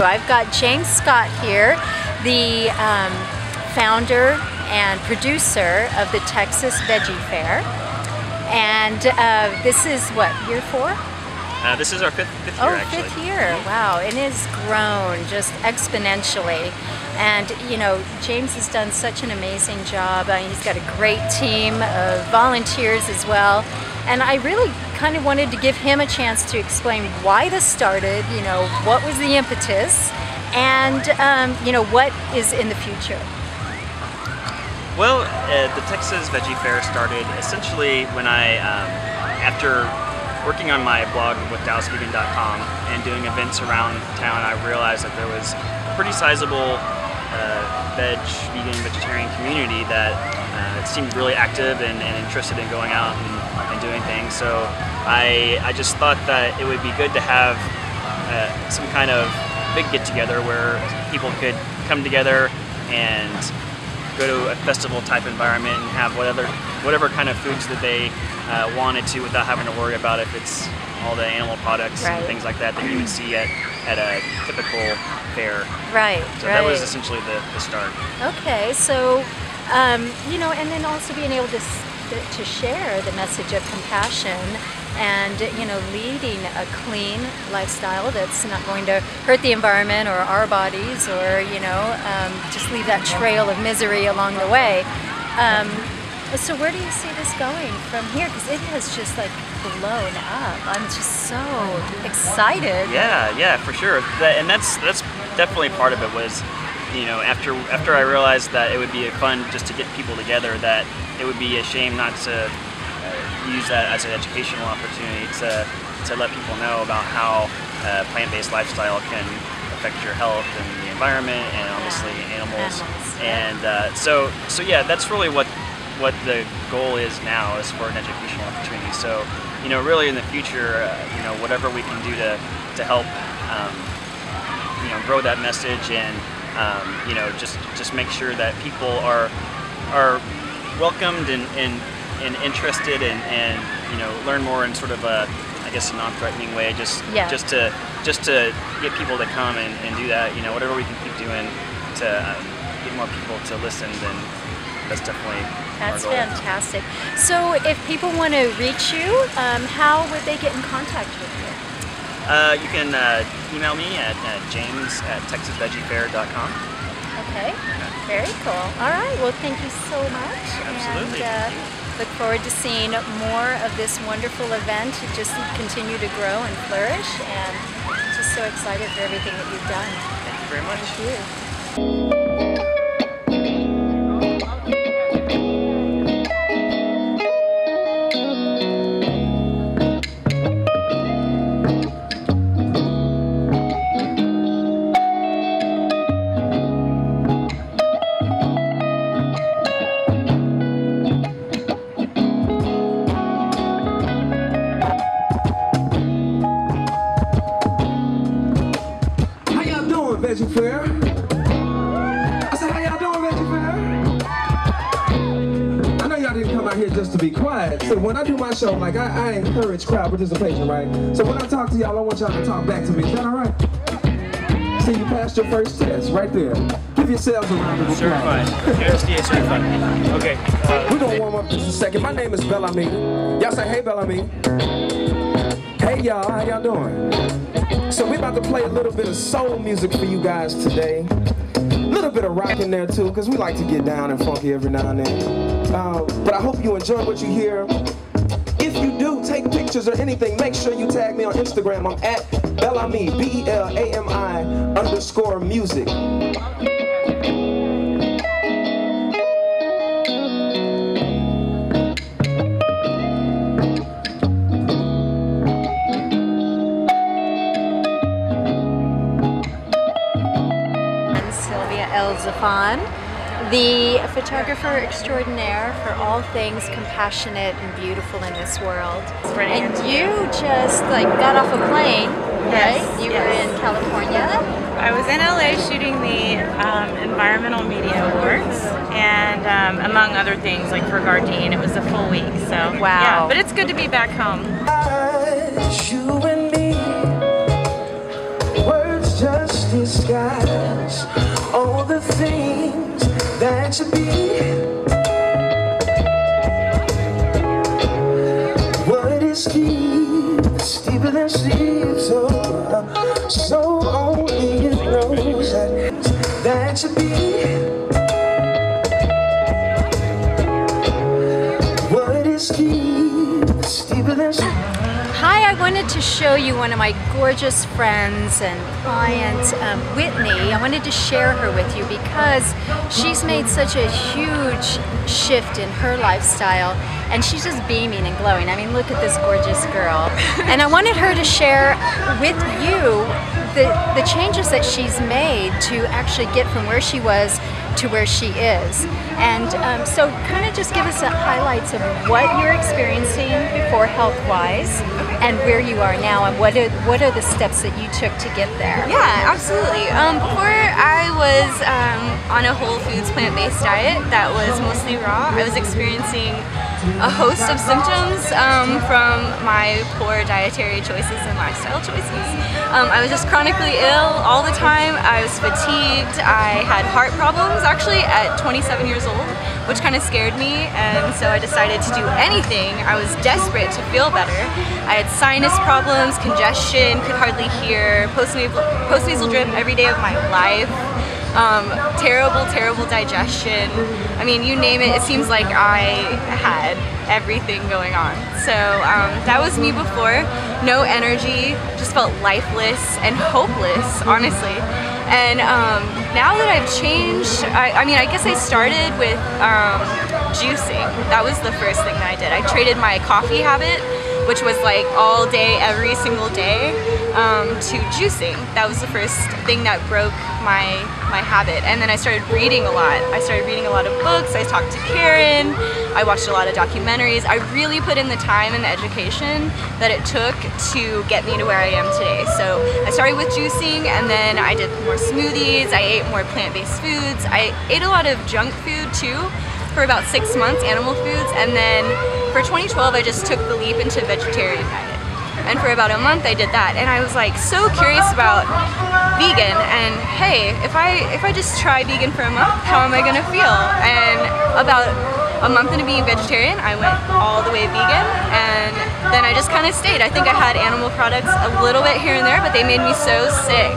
I've got James Scott here, the founder and producer of the Texas Veggie Fair. And this is what, year 4? This is our fifth year, actually. Oh, 5th year. Wow, it has grown just exponentially. And, you know, James has done such an amazing job. He's got a great team of volunteers as well. And I really kind of wanted to give him a chance to explain why this started, you know, what was the impetus, and, you know, what is in the future. Well, the Texas Veggie Fair started essentially when I, after working on my blog with DallasVegan.com and doing events around town, I realized that there was a pretty sizable vegetarian community that seemed really active and interested in going out and doing things. So I just thought that it would be good to have some kind of big get-together where people could come together and go to a festival type environment and have whatever kind of foods that they wanted to, without having to worry about if it's all the animal products and things like that you would see at a typical fair. Right. So that was essentially the start. Okay, so you know, and then also being able to share the message of compassion and, you know, leading a clean lifestyle that's not going to hurt the environment or our bodies, or, you know, just leave that trail of misery along the way. So where do you see this going from here? Because it has just like blown up. I'm just so excited. Yeah, for sure. And that's definitely part of it. Was, you know, after I realized that it would be fun just to get people together, that it would be a shame not to use that as an educational opportunity to let people know about how plant-based lifestyle can affect your health and the environment and obviously animals. And so yeah, that's really what the goal is now, is for an educational opportunity. So, you know, really in the future, you know, whatever we can do to help, you know, grow that message and, you know, just make sure that people are welcomed and interested and, you know, learn more in sort of a, I guess, a non-threatening way, just to get people to come and do that. You know, whatever we can keep doing to get more people to listen, then that's definitely our goal. Fantastic. So if people want to reach you, how would they get in contact with you? You can email me at james@texasveggiefair.com. Okay, very cool. All right, well, thank you so much. Absolutely. And look forward to seeing more of this wonderful event just continue to grow and flourish, and just so excited for everything that you've done. Thank you very much. Thank you. Veggie Fair. I said, how y'all doing, Veggie Fair? I know y'all didn't come out here just to be quiet. So when I do my show, like I encourage crowd participation, right? So when I talk to y'all, I want y'all to talk back to me. Is that all right? See, you passed your first test right there. Give yourselves a round of applause. Certified. USDA certified. Okay. We're gonna warm up just a second. My name is Bellamy. Y'all say, hey, Bellamy. Hey, y'all. How y'all doing? So we're about to play a little bit of soul music for you guys today. A little bit of rock in there too, because we like to get down and funky every now and then. But I hope you enjoy what you hear. If you do take pictures or anything, make sure you tag me on Instagram. I'm at Bellamy, BELAMI_music. The photographer extraordinaire for all things compassionate and beautiful in this world. And you just like got off a plane, right? You were in California. I was in LA shooting the Environmental Media Awards, and among other things, like for Gardein, it was a full week. So wow, yeah, but it's good to be back home. You and me, words just disguise all the things that you be. What is deep, deeper than sleep, so only you knows that you be. What is deep, deeper than sleep. Hi, I wanted to show you one of my gorgeous friends and clients, Whitney. I wanted to share her with you because she's made such a huge shift in her lifestyle, and she's just beaming and glowing. I mean, look at this gorgeous girl. And I wanted her to share with you the changes that she's made to actually get from where she was to where she is. And so kind of just give us some highlights of what you're experiencing before health-wise and where you are now, and what are the steps that you took to get there? Yeah, absolutely. Before I was on a whole foods plant-based diet that was mostly raw, I was experiencing a host of symptoms from my poor dietary choices and lifestyle choices. I was just chronically ill all the time. I was fatigued. I had heart problems actually at 27 years old, which kind of scared me, and so I decided to do anything. I was desperate to feel better. I had sinus problems, congestion, could hardly hear, postnasal drip every day of my life. Terrible digestion. I mean, you name it, it seems like I had everything going on. So that was me before. No energy, just felt lifeless and hopeless, honestly. And now that I've changed, I mean, I guess I started with juicing. That was the first thing that I did. I traded my coffee habit, which was like all day, every single day, to juicing. That was the first thing that broke my habit. And then I started reading a lot. I started reading a lot of books. I talked to Karen. I watched a lot of documentaries. I really put in the time and the education that it took to get me to where I am today. So I started with juicing, and then I did more smoothies. I ate more plant-based foods. I ate a lot of junk food too for about 6 months, animal foods, and then for 2012 I just took the leap into vegetarian diet. And for about a month I did that, and I was like so curious about vegan, and hey, if I just try vegan for a month, how am I gonna feel? And about a month into being vegetarian, I went all the way vegan, and then I just kind of stayed. I think I had animal products a little bit here and there, but they made me so sick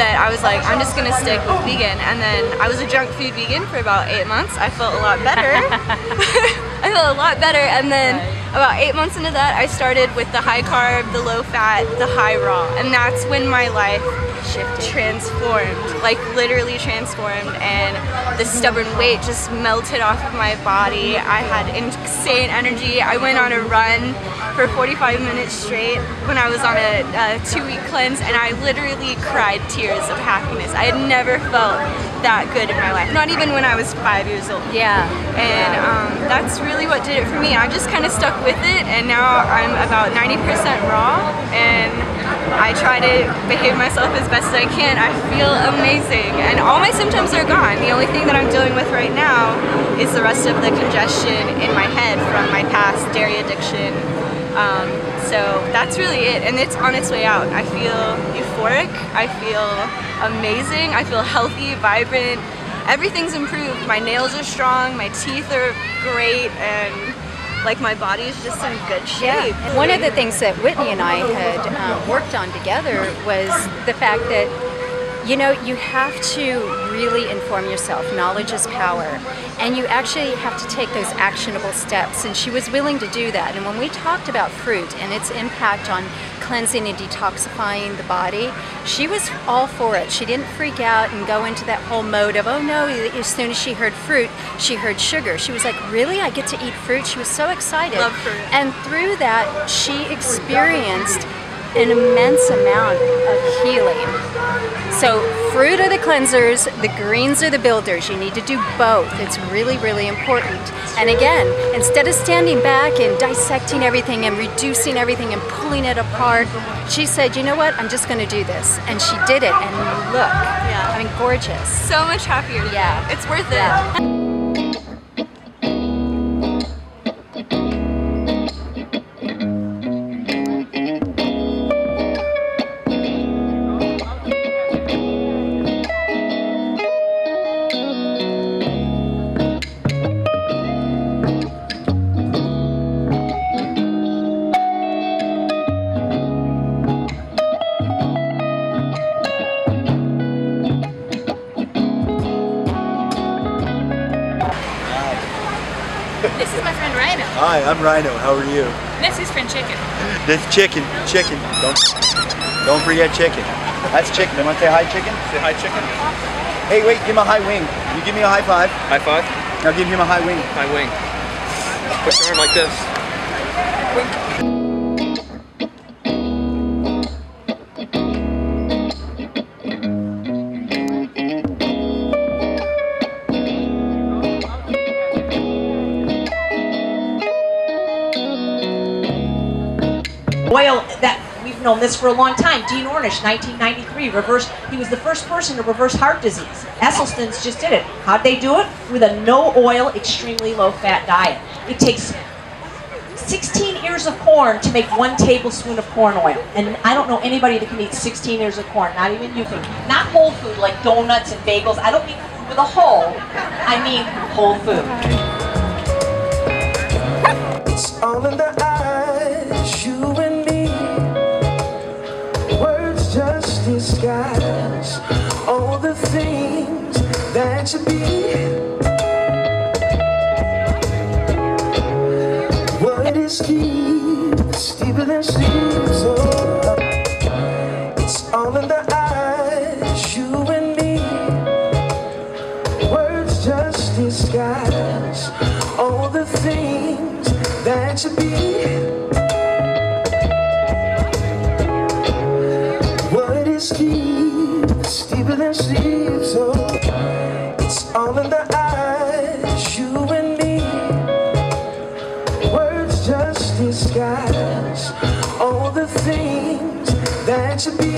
that I was like, I'm just gonna stick with vegan. And then I was a junk food vegan for about 8 months. I felt a lot better. I felt a lot better, and then about 8 months into that, I started with the high carb, the low fat, the high raw, and that's when my life transformed, like literally transformed, and the stubborn weight just melted off of my body. I had insane energy. I went on a run for 45 minutes straight when I was on a 2-week cleanse, and I literally cried tears of happiness. I had never felt that good in my life, not even when I was 5 years old. Yeah. And that's really what did it for me. I just kind of stuck with it, and now I'm about 90% raw, and I try to behave myself as best as I can. I feel amazing, and all my symptoms are gone. The only thing that I'm dealing with right now is the rest of the congestion in my head from my past dairy addiction. So that's really it, and it's on its way out. I feel euphoric, I feel amazing, I feel healthy, vibrant. Everything's improved. My nails are strong, my teeth are great, and like my body is just in good shape. Yeah. One of the things that Whitney and I had worked on together was the fact that, you know, you have to really inform yourself. Knowledge is power. And you actually have to take those actionable steps. And she was willing to do that. And when we talked about fruit and its impact on cleansing and detoxifying the body, she was all for it. She didn't freak out and go into that whole mode of, oh no, as soon as she heard fruit, she heard sugar. She was like, really? I get to eat fruit? She was so excited. Love fruit. And through that, she experienced an immense amount of healing. So fruit are the cleansers, the greens are the builders. You need to do both. It's really, really important. And again, instead of standing back and dissecting everything and reducing everything and pulling it apart, she said, you know what, I'm just going to do this. And she did it, and look, Yeah. I mean, gorgeous. So much happier today. Yeah. It's worth it. Yeah. This is my friend Rhino. Hi, I'm Rhino. How are you? This is friend Chicken. This chicken. Don't forget chicken. That's chicken. You want to say hi, chicken? Say hi, chicken. Hey, wait, give him a high wing. You give me a high five. High five. Now give him a high wing. High wing. Push your arm like this. Oil that we've known this for a long time. Dean Ornish, 1993, reversed. He was the first person to reverse heart disease. Esselstyn's just did it. How'd they do it? With a no oil, extremely low fat diet. It takes 16 ears of corn to make 1 tablespoon of corn oil. And I don't know anybody that can eat 16 ears of corn, not even you food. Not whole food like donuts and bagels. I don't mean food with a hole. I mean whole food. It's all in the eyes, you and me. Words just disguise all the things that you be. What is deep, deeper than sleep, so it's all in the eyes, you and me. Words just disguise all the things that you be. What is deep, deeper than sleep, so it's all in the eyes, you and me. Words just disguise all the things that you be.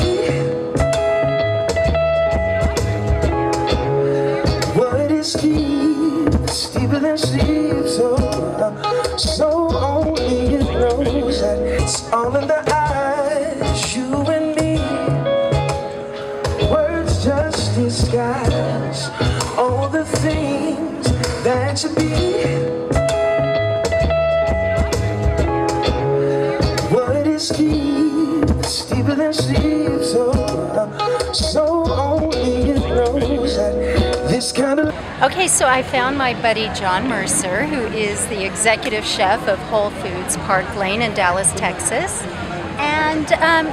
What is deep, deeper than sleep, so only it knows that it's all in the eyes, you and me. Words just disguise all the things that you be. What is deep, deeper than sleep, so only it knows that this kind of. Okay, so I found my buddy John Mercer, who is the executive chef of Whole Foods Park Lane in Dallas, Texas. And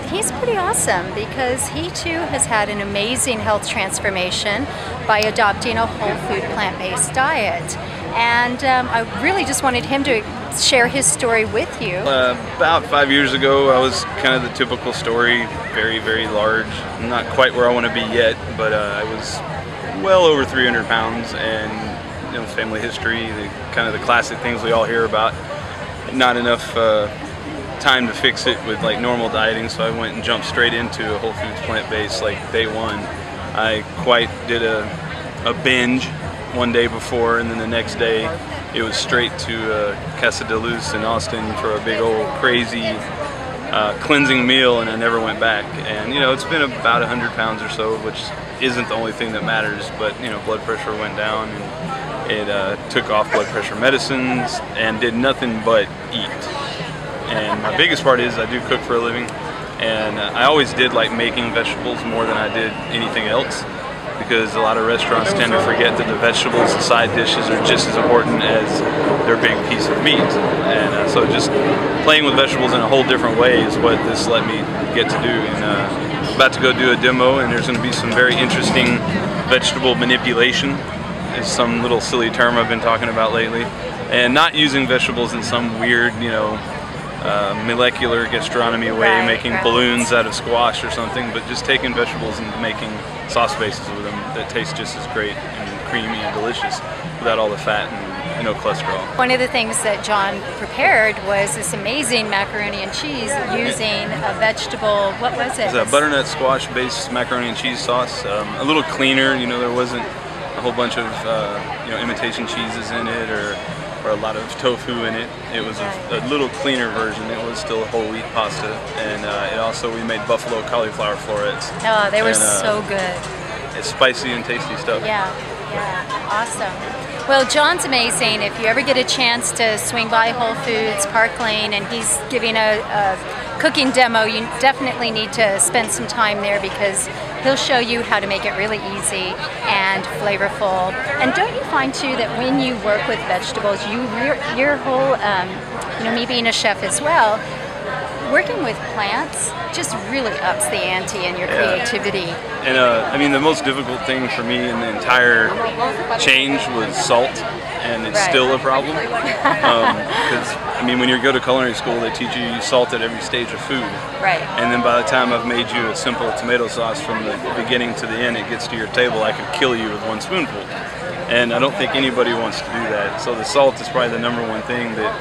he's pretty awesome because he too has had an amazing health transformation by adopting a whole food plant-based diet. And I really just wanted him to share his story with you. About 5 years ago, I was kind of the typical story, very, very large. Not quite where I want to be yet, but I was well over 300 pounds, and you know, family history, kind of the classic things we all hear about. Not enough time to fix it with like normal dieting, so I went and jumped straight into a Whole Foods plant-based like day one. I quite did a binge one day before, and then the next day it was straight to Casa de Luz in Austin for a big old crazy cleansing meal, and I never went back. And you know, it's been about 100 pounds or so, which isn't the only thing that matters, but you know, blood pressure went down, and it took off blood pressure medicines and did nothing but eat. And my biggest part is I do cook for a living, and I always did like making vegetables more than I did anything else, because a lot of restaurants tend to forget that the vegetables and side dishes are just as important as their big piece of meat. And so just playing with vegetables in a whole different way is what this let me get to do. And I'm about to go do a demo, and there's going to be some very interesting vegetable manipulation. It's some little silly term I've been talking about lately. And not using vegetables in some weird, you know, molecular gastronomy way, making balloons out of squash or something, but just taking vegetables and making sauce bases with them that taste just as great and creamy and delicious without all the fat and no cholesterol. One of the things that John prepared was this amazing macaroni and cheese using a vegetable, what was it? It's a butternut squash based macaroni and cheese sauce, a little cleaner, you know, there wasn't a whole bunch of you know, imitation cheeses in it or a lot of tofu in it. It was a little cleaner version. It was still whole wheat pasta, and it also, we made buffalo cauliflower florets. Oh, they were so good. It's spicy and tasty stuff. Yeah, yeah, awesome. Well, John's amazing. If you ever get a chance to swing by Whole Foods Park Lane and he's giving a cooking demo, you definitely need to spend some time there, because he'll show you how to make it really easy and flavorful. And don't you find too that when you work with vegetables, your whole, you know, me being a chef as well, working with plants just really ups the ante in your creativity. And I mean, the most difficult thing for me in the entire change was salt, and it's still a problem. Because I mean, when you go to culinary school, they teach you salt at every stage of food. Right. And then by the time I've made you a simple tomato sauce from the beginning to the end, it gets to your table, I could kill you with one spoonful. And I don't think anybody wants to do that. So the salt is probably the #1 thing that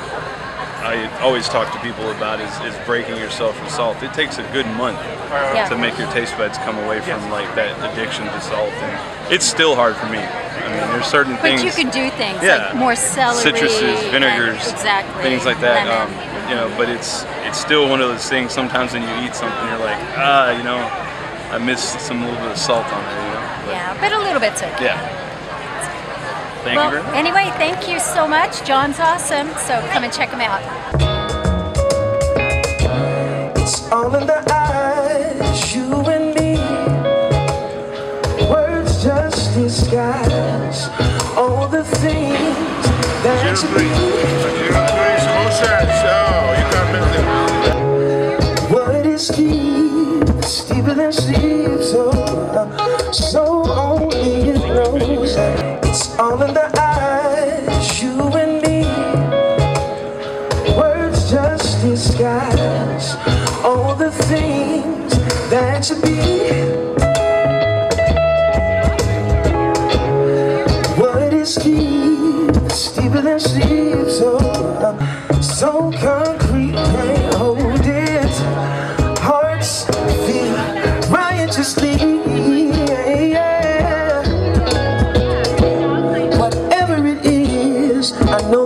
I always talk to people about is breaking yourself from salt. It takes a good month to make your taste buds come away from like that addiction to salt, and it's still hard for me. I mean, there's certain things. But you can do things like more celery, citruses, vinegars, things like that. You know, but it's still one of those things. Sometimes when you eat something, you're like, you know, I missed some little bit of salt on there. You know. But a little bit's okay. Yeah. Thank you very much. Anyway, thank you so much. John's awesome, so come and check him out. It's all in the eyes, you and me. Words just disguise all the things that you be. What is deep, steeper than sleep, so only it knows. It's all in the eyes, you and me. Words just disguise all the things that you be. What is deep, steeper than sleep, so concrete, can't hold it. Hearts feel riotously. I know